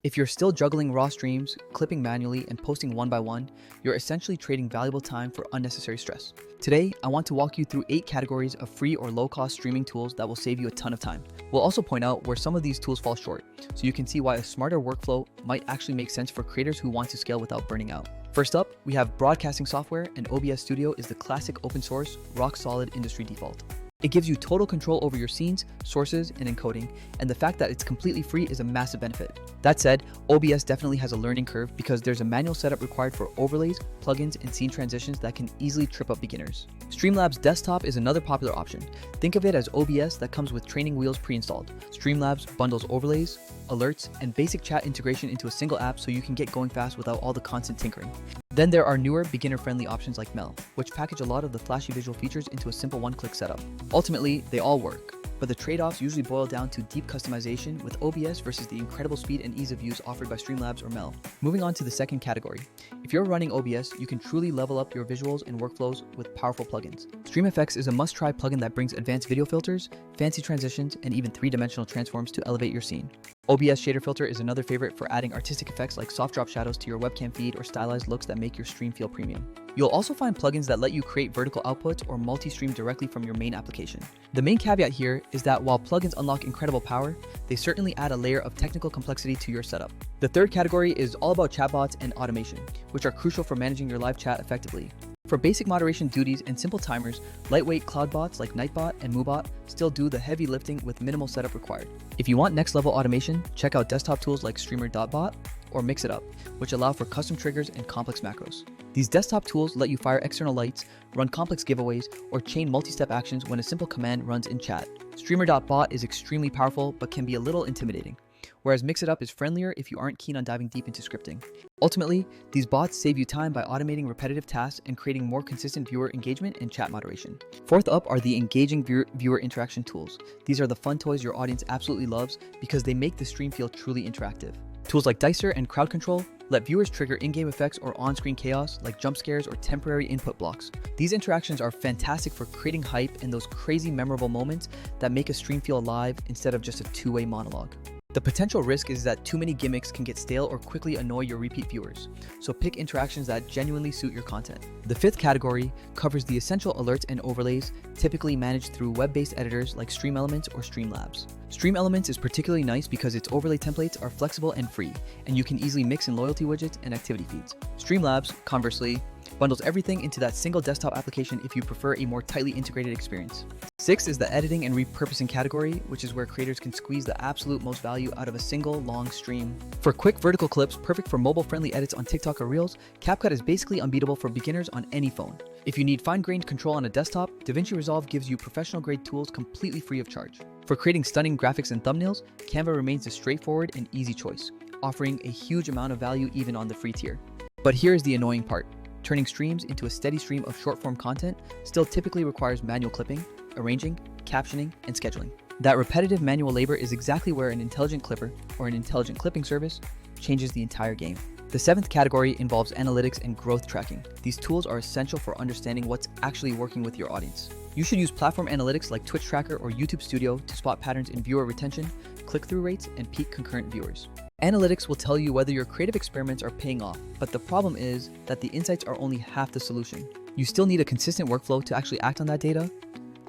If you're still juggling raw streams, clipping manually, and posting one by one, you're essentially trading valuable time for unnecessary stress. Today, I want to walk you through 8 categories of free or low-cost streaming tools that will save you a ton of time. We'll also point out where some of these tools fall short, so you can see why a smarter workflow might actually make sense for creators who want to scale without burning out. First up, we have broadcasting software, and OBS Studio is the classic open source, rock-solid industry default. It gives you total control over your scenes, sources, and encoding, and the fact that it's completely free is a massive benefit. That said, OBS definitely has a learning curve because there's a manual setup required for overlays, plugins, and scene transitions that can easily trip up beginners. Streamlabs Desktop is another popular option. Think of it as OBS that comes with training wheels pre-installed. Streamlabs bundles overlays, alerts, and basic chat integration into a single app so you can get going fast without all the constant tinkering. Then there are newer, beginner-friendly options like Mel, which package a lot of the flashy visual features into a simple one-click setup. Ultimately, they all work, but the trade-offs usually boil down to deep customization with OBS versus the incredible speed and ease of use offered by Streamlabs or Mel. Moving on to the second category. If you're running OBS, you can truly level up your visuals and workflows with powerful plugins. StreamFX is a must-try plugin that brings advanced video filters, fancy transitions, and even 3-dimensional transforms to elevate your scene. OBS ShaderFilter is another favorite for adding artistic effects like soft drop shadows to your webcam feed or stylized looks that make your stream feel premium. You'll also find plugins that let you create vertical outputs or multi-stream directly from your main application. The main caveat here is that while plugins unlock incredible power, they certainly add a layer of technical complexity to your setup. The third category is all about chatbots and automation, which are crucial for managing your live chat effectively. For basic moderation duties and simple timers, lightweight cloud bots like Nightbot and Moobot still do the heavy lifting with minimal setup required. If you want next level automation, check out desktop tools like Streamer.bot or Mix It Up, which allow for custom triggers and complex macros. These desktop tools let you fire external lights, run complex giveaways, or chain multi-step actions when a simple command runs in chat. Streamer.bot is extremely powerful but can be a little intimidating, whereas Mix It Up is friendlier if you aren't keen on diving deep into scripting. Ultimately, these bots save you time by automating repetitive tasks and creating more consistent viewer engagement and chat moderation. Fourth up are the engaging viewer interaction tools. These are the fun toys your audience absolutely loves because they make the stream feel truly interactive. Tools like Dicer and Crowd Control let viewers trigger in-game effects or on-screen chaos like jump scares or temporary input blocks. These interactions are fantastic for creating hype and those crazy memorable moments that make a stream feel alive instead of just a two-way monologue. The potential risk is that too many gimmicks can get stale or quickly annoy your repeat viewers, so pick interactions that genuinely suit your content. The fifth category covers the essential alerts and overlays typically managed through web-based editors like StreamElements or Streamlabs. StreamElements is particularly nice because its overlay templates are flexible and free, and you can easily mix in loyalty widgets and activity feeds. Streamlabs, conversely, bundles everything into that single desktop application if you prefer a more tightly integrated experience. Sixth is the editing and repurposing category, which is where creators can squeeze the absolute most value out of a single long stream. For quick vertical clips, perfect for mobile-friendly edits on TikTok or Reels, CapCut is basically unbeatable for beginners on any phone. If you need fine-grained control on a desktop, DaVinci Resolve gives you professional-grade tools completely free of charge. For creating stunning graphics and thumbnails, Canva remains a straightforward and easy choice, offering a huge amount of value even on the free tier. But here's the annoying part. Turning streams into a steady stream of short-form content still typically requires manual clipping, arranging, captioning, and scheduling. That repetitive manual labor is exactly where an intelligent clipper or an intelligent clipping service changes the entire game. The seventh category involves analytics and growth tracking. These tools are essential for understanding what's actually working with your audience. You should use platform analytics like Twitch Tracker or YouTube Studio to spot patterns in viewer retention, click-through rates, and peak concurrent viewers. Analytics will tell you whether your creative experiments are paying off, but the problem is that the insights are only half the solution. You still need a consistent workflow to actually act on that data.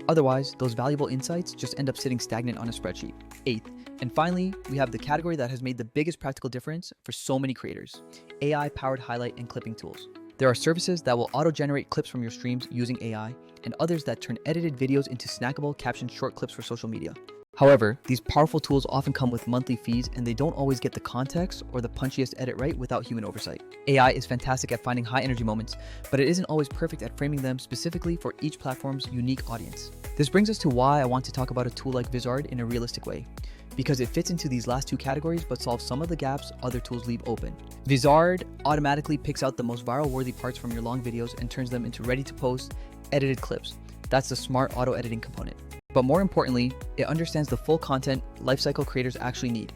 Otherwise, those valuable insights just end up sitting stagnant on a spreadsheet. Eighth, and finally, we have the category that has made the biggest practical difference for so many creators: AI-powered highlight and clipping tools. There are services that will auto-generate clips from your streams using AI, and others that turn edited videos into snackable captioned short clips for social media. However, these powerful tools often come with monthly fees and they don't always get the context or the punchiest edit right without human oversight. AI is fantastic at finding high energy moments, but it isn't always perfect at framing them specifically for each platform's unique audience. This brings us to why I want to talk about a tool like Vizard in a realistic way, because it fits into these last two categories but solves some of the gaps other tools leave open. Vizard automatically picks out the most viral-worthy parts from your long videos and turns them into ready-to-post, edited clips. That's the smart auto-editing component. But more importantly, it understands the full content lifecycle creators actually need.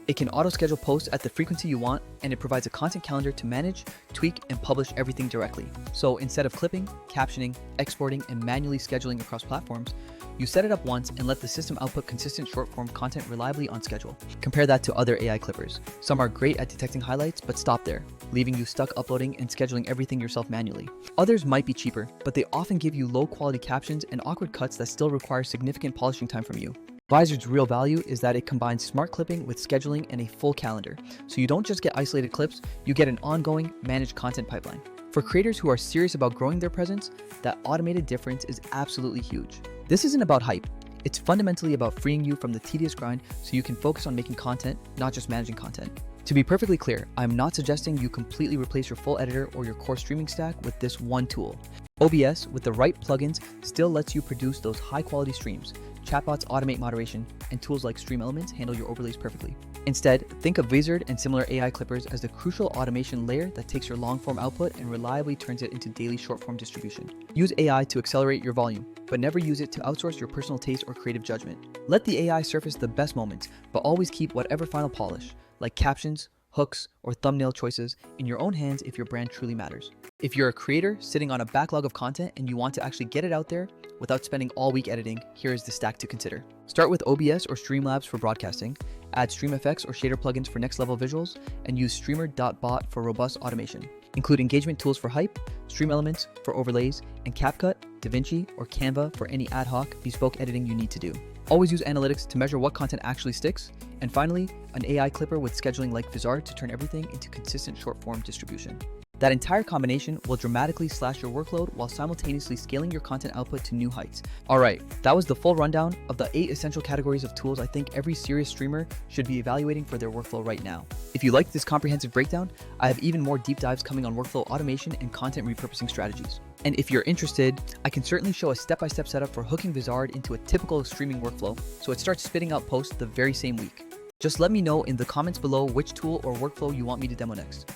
It can auto-schedule posts at the frequency you want, and it provides a content calendar to manage, tweak, and publish everything directly. So instead of clipping, captioning, exporting, and manually scheduling across platforms, You set it up once and let the system output consistent short-form content reliably on schedule. Compare that to other AI clippers. Some are great at detecting highlights, but stop there, leaving you stuck uploading and scheduling everything yourself manually. Others might be cheaper, but they often give you low-quality captions and awkward cuts that still require significant polishing time from you. Vizord's real value is that it combines smart clipping with scheduling and a full calendar, so you don't just get isolated clips, you get an ongoing, managed content pipeline. For creators who are serious about growing their presence, that automated difference is absolutely huge. This isn't about hype. It's fundamentally about freeing you from the tedious grind so you can focus on making content, not just managing content. To be perfectly clear, I'm not suggesting you completely replace your full editor or your core streaming stack with this one tool. OBS, with the right plugins, still lets you produce those high-quality streams. Chatbots automate moderation, and tools like StreamLabs handle your overlays perfectly. Instead, think of Vizord and similar AI clippers as the crucial automation layer that takes your long-form output and reliably turns it into daily short-form distribution. Use AI to accelerate your volume, but never use it to outsource your personal taste or creative judgment. Let the AI surface the best moments, but always keep whatever final polish, like captions, hooks, or thumbnail choices, in your own hands if your brand truly matters. If you're a creator sitting on a backlog of content and you want to actually get it out there without spending all week editing, here is the stack to consider. Start with OBS or Streamlabs for broadcasting, add StreamFX or Shader plugins for next level visuals, and use Streamer.bot for robust automation. Include engagement tools for hype, stream elements for overlays, and CapCut, DaVinci, or Canva for any ad hoc, bespoke editing you need to do. Always use analytics to measure what content actually sticks. And finally, an AI clipper with scheduling like Vizord to turn everything into consistent short-form distribution. That entire combination will dramatically slash your workload while simultaneously scaling your content output to new heights. Alright, that was the full rundown of the 8 essential categories of tools I think every serious streamer should be evaluating for their workflow right now. If you liked this comprehensive breakdown, I have even more deep dives coming on workflow automation and content repurposing strategies. And if you're interested, I can certainly show a step-by-step setup for hooking Vizord into a typical streaming workflow so it starts spitting out posts the very same week. Just let me know in the comments below which tool or workflow you want me to demo next.